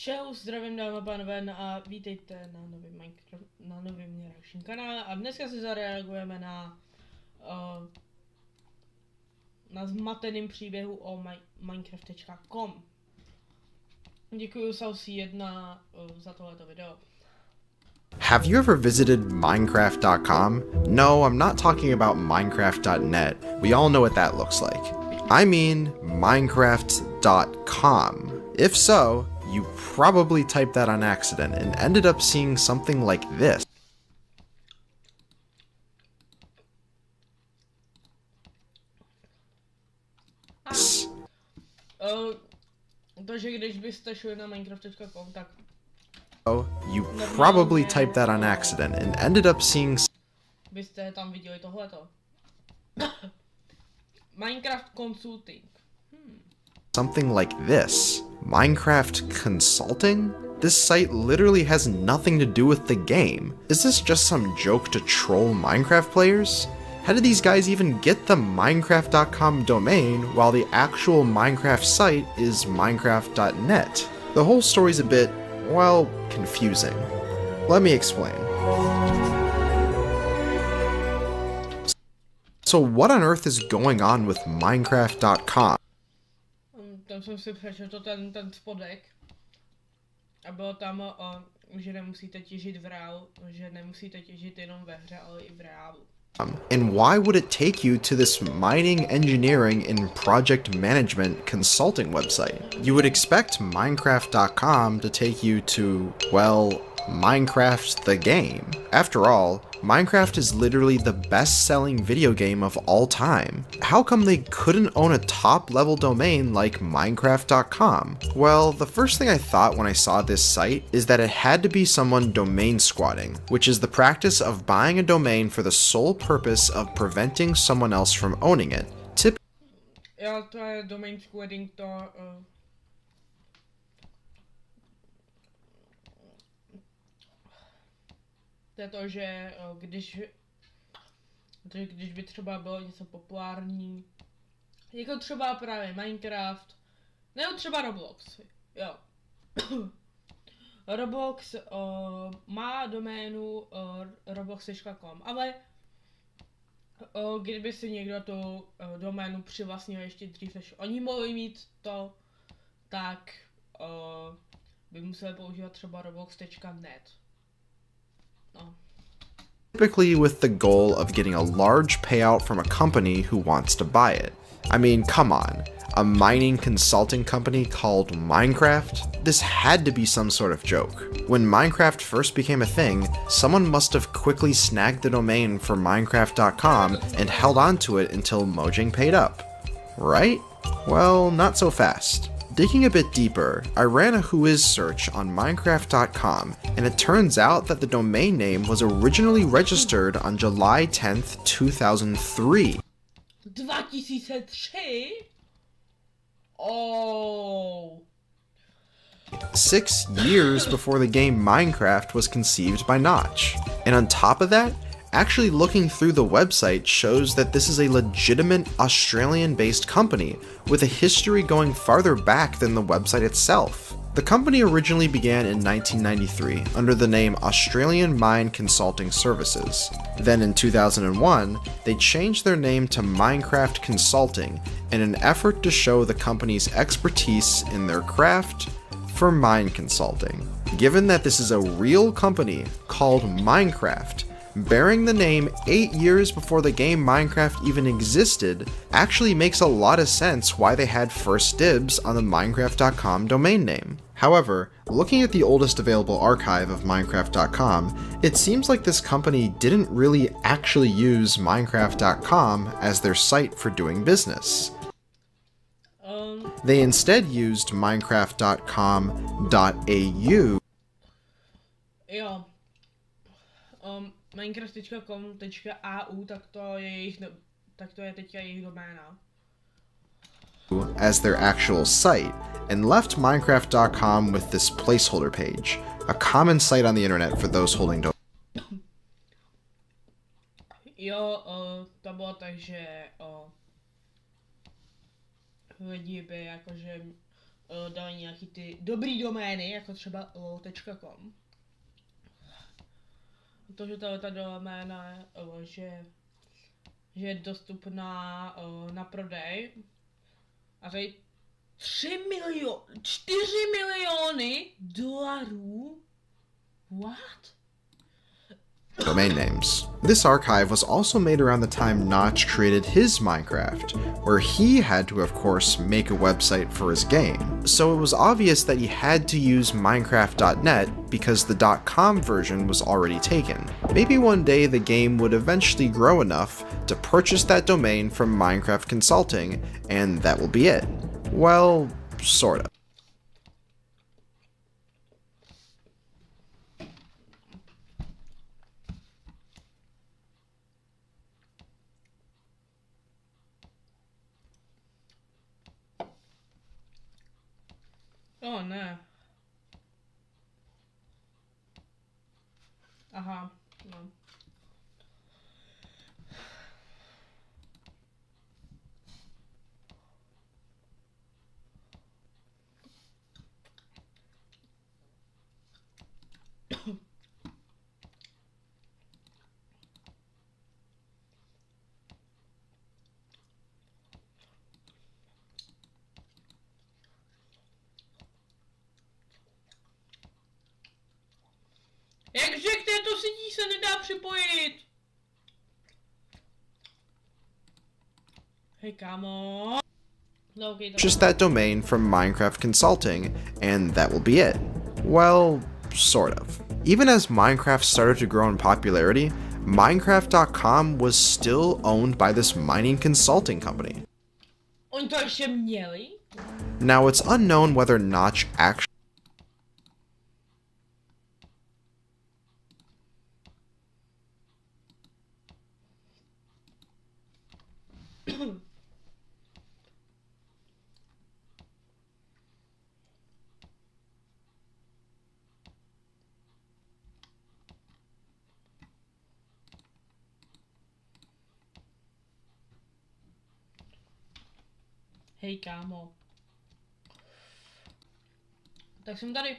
Čau, zdravím dámy a pánové a vítejte na novém na novém reakčním kanále a dneska si zareagujeme na zmateným příběhu o Minecraft.com. Děkuji Matoucí 1 za tohleto video. Have you ever visited Minecraft.com? No, I'm not talking about Minecraft.net. We all know what that looks like. I mean Minecraft.com. If so, you probably typed that on accident and ended up seeing something like this. Takže když byste šli na Minecraft.com, tak Oh, you probably typed that on accident and ended up seeing byste tam viděli tohleto. Minecraft Consulting. something like this. Minecraft Consulting? This site literally has nothing to do with the game. Is this just some joke to troll Minecraft players? How did these guys even get the Minecraft.com domain while the actual Minecraft site is Minecraft.net? The whole story's a bit, well, confusing. Let me explain. So what on earth is going on with Minecraft.com? Tam jsem si přečetl ten spodek a bylo tam, že nemusíte těžit v reálu, že nemusíte těžit jenom ve hře, ale i v reálu. And why would it take you to this mining, engineering, and project management consulting website? You would expect Minecraft.com to take you to, well, Minecraft the game. After all, Minecraft is literally the best-selling video game of all time. How come they couldn't own a top-level domain like Minecraft.com? Well, the first thing I thought when I saw this site is that it had to be someone domain squatting, which is the practice of buying a domain for the sole purpose of preventing someone else from owning it. Já to je domain squatting, to je to, že když by třeba bylo něco populární, jako třeba právě Minecraft, nebo třeba Roblox, jo. Roblox má doménu roblox.com, ale kdyby si někdo tu doménu přivlastnil ještě dřív, než oni mohli mít to, tak by museli používat třeba roblox.net. No. Typically with the goal of getting a large payout from a company who wants to buy it. I mean, come on. A mining consulting company called Minecraft? This had to be some sort of joke. When Minecraft first became a thing, someone must have quickly snagged the domain for Minecraft.com and held on to it until Mojang paid up. Right? Well, not so fast. Digging a bit deeper, I ran a Whois search on Minecraft.com, and it turns out that the domain name was originally registered on July 10th, 2003. 2003? Oh. 6 years before the game Minecraft was conceived by Notch. And on top of that, actually looking through the website shows that this is a legitimate Australian-based company with a history going farther back than the website itself. The company originally began in 1993 under the name Australian Mine Consulting Services. Then in 2001, they changed their name to Minecraft Consulting in an effort to show the company's expertise in their craft for mine consulting. Given that this is a real company called Minecraft, bearing the name 8 years before the game Minecraft even existed actually makes a lot of sense why they had first dibs on the Minecraft.com domain name. However, looking at the oldest available archive of Minecraft.com, it seems like this company didn't really actually use Minecraft.com as their site for doing business. They instead used Minecraft.com.au. Jo. Minecraft.com.au, tak to je teďka jejich doména. As their actual site, and left Minecraft.com with this placeholder page, a common site on the internet for those holding domains. Jo, to bylo tak, že lidi by jakože dali nějaký ty dobrý domény, jako třeba lol.com. Protože ta doména, že je dostupná na prodej. A tady 4 miliony dolarů? What? Domain names. This archive was also made around the time Notch created his Minecraft, where he had to, of course, make a website for his game. So it was obvious that he had to use Minecraft.net because the .com version was already taken. Maybe one day the game would eventually grow enough to purchase that domain from Minecraft Consulting, and that will be it. Well, sort of. Oh ne. Aha, no. Jakže k této sítí se nedá připojit? Hej kámo. No, okay, Just that domain from Minecraft Consulting, and that will be it. Well, sort of. Even as Minecraft started to grow in popularity, Minecraft.com was still owned by this mining consulting company. Oni to ještě měli? Now, it's unknown whether Notch actually Hej kámo. Tak jsem tady.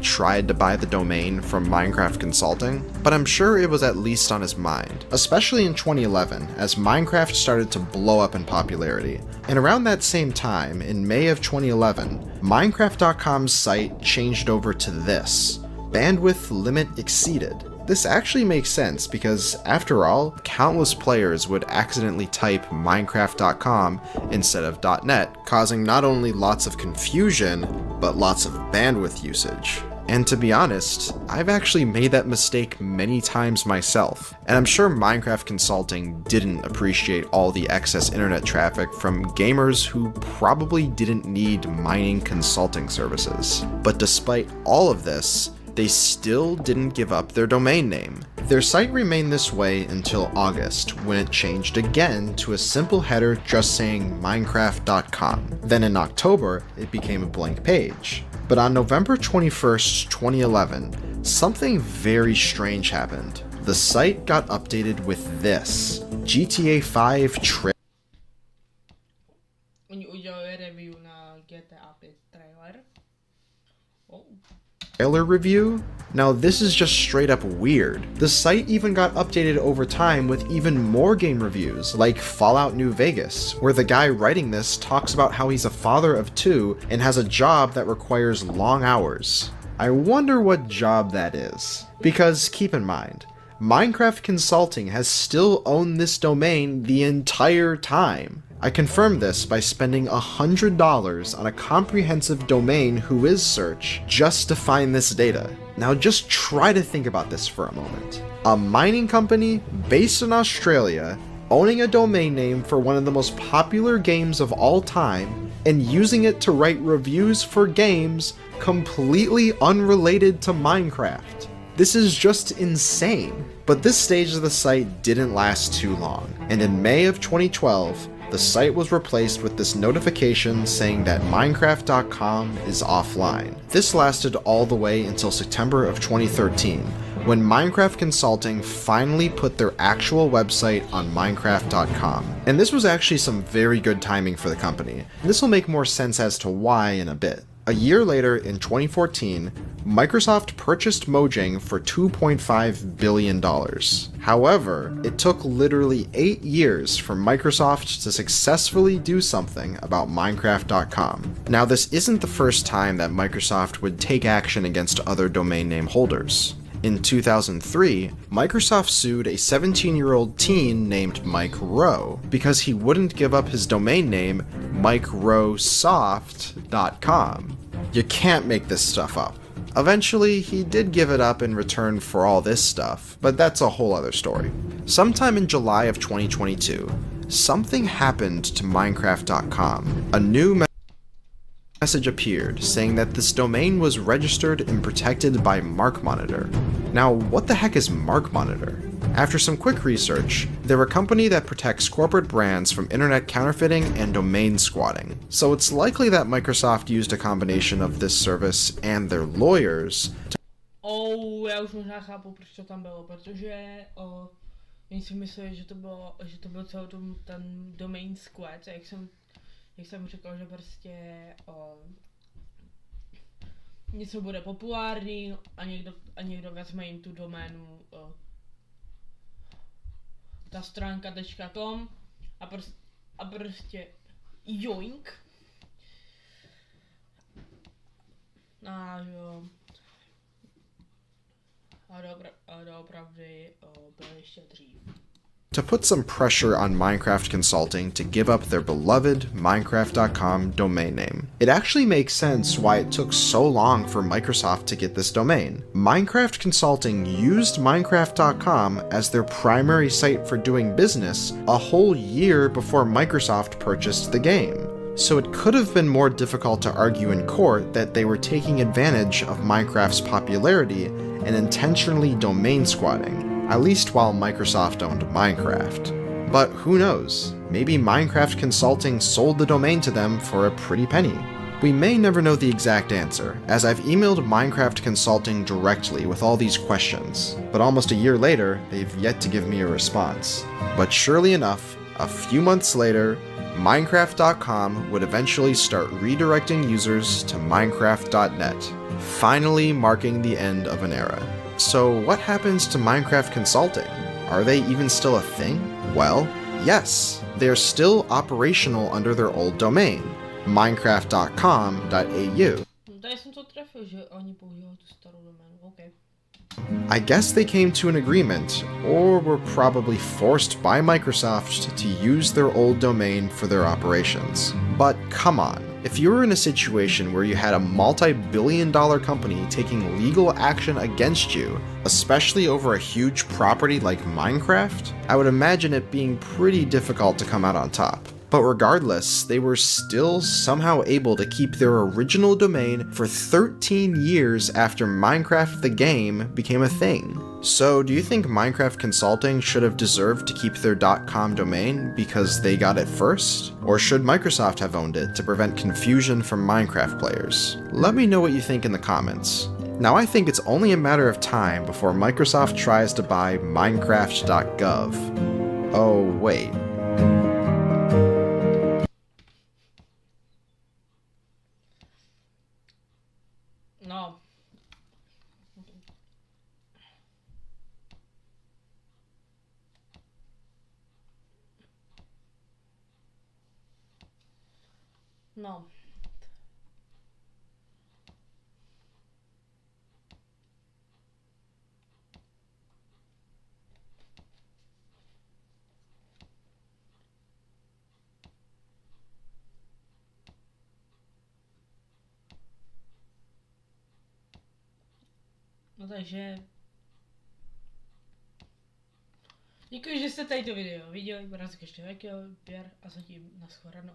tried to buy the domain from Minecraft Consulting, but I'm sure it was at least on his mind, especially in 2011 as Minecraft started to blow up in popularity. And around that same time, in May of 2011, Minecraft.com's site changed over to this: bandwidth limit exceeded. This actually makes sense because, after all, countless players would accidentally type Minecraft.com instead of .net, causing not only lots of confusion, but lots of bandwidth usage. And to be honest, I've actually made that mistake many times myself, and I'm sure Minecraft Consulting didn't appreciate all the excess internet traffic from gamers who probably didn't need mining consulting services. But despite all of this, they still didn't give up their domain name. Their site remained this way until August, when it changed again to a simple header just saying Minecraft.com. Then in October, it became a blank page. But on November 21st, 2011, something very strange happened. The site got updated with this: GTA 5 Oni udělali review na GTA 5 trailer. Oh. trailer review? Now this is just straight up weird. The site even got updated over time with even more game reviews, like Fallout New Vegas, where the guy writing this talks about how he's a father of 2 and has a job that requires long hours. I wonder what job that is. Because keep in mind, Minecraft Consulting has still owned this domain the entire time. I confirmed this by spending $100 on a comprehensive domain whois search just to find this data. Now just try to think about this for a moment. A mining company based in Australia owning a domain name for one of the most popular games of all time and using it to write reviews for games completely unrelated to Minecraft. This is just insane. But this stage of the site didn't last too long, and in May of 2012, the site was replaced with this notification saying that Minecraft.com is offline. This lasted all the way until September of 2013, when Minecraft Consulting finally put their actual website on Minecraft.com. And this was actually some very good timing for the company. This will make more sense as to why in a bit. A year later, in 2014, Microsoft purchased Mojang for $2.5 billion. However, it took literally 8 years for Microsoft to successfully do something about Minecraft.com. Now, this isn't the first time that Microsoft would take action against other domain name holders. In 2003, Microsoft sued a 17-year-old teen named Mike Rowe because he wouldn't give up his domain name MikeRoweSoft.com. You can't make this stuff up. Eventually, he did give it up in return for all this stuff, but that's a whole other story. Sometime in July of 2022, something happened to Minecraft.com. A new message appeared saying that this domain was registered and protected by MarkMonitor. Now, what the heck is MarkMonitor? After some quick research, they're a company that protects corporate brands from internet counterfeiting and domain squatting. So it's likely that Microsoft used a combination of this service and their lawyers to... já už možná chápu, proč to tam bylo, protože oni si mysleli, že to byl celý ten domain squat, jak jsem řekl, že prostě něco bude populární a někdo vezme jim tu doménu ta stránka .com a prostě joink. A jo. A doopravdy byl ještě dřív. To put some pressure on Minecraft Consulting to give up their beloved Minecraft.com domain name. It actually makes sense why it took so long for Microsoft to get this domain. Minecraft Consulting used Minecraft.com as their primary site for doing business a whole year before Microsoft purchased the game. So it could have been more difficult to argue in court that they were taking advantage of Minecraft's popularity and intentionally domain squatting. At least while Microsoft owned Minecraft. But who knows? Maybe Minecraft Consulting sold the domain to them for a pretty penny. We may never know the exact answer, as I've emailed Minecraft Consulting directly with all these questions, but almost a year later, they've yet to give me a response. But surely enough, a few months later, Minecraft.com would eventually start redirecting users to Minecraft.net, finally marking the end of an era. So what happens to Minecraft Consulting? Are they even still a thing? Well, yes, they're still operational under their old domain, minecraft.com.au. Tady jsem to trefil, že oni používali tu starou doménu, okay. I guess they came to an agreement, or were probably forced by Microsoft to use their old domain for their operations. But come on. If you were in a situation where you had a multi-billion-dollar company taking legal action against you, especially over a huge property like Minecraft, I would imagine it being pretty difficult to come out on top. But regardless, they were still somehow able to keep their original domain for 13 years after Minecraft the game became a thing. So do you think Minecraft Consulting should have deserved to keep their .com domain because they got it first? Or should Microsoft have owned it to prevent confusion from Minecraft players? Let me know what you think in the comments. Now I think it's only a matter of time before Microsoft tries to buy Minecraft.gov. Oh wait. No. No. No takže... Děkuji, že jste tady to video viděli, budu ještě like, odběr a zatím nashledanou.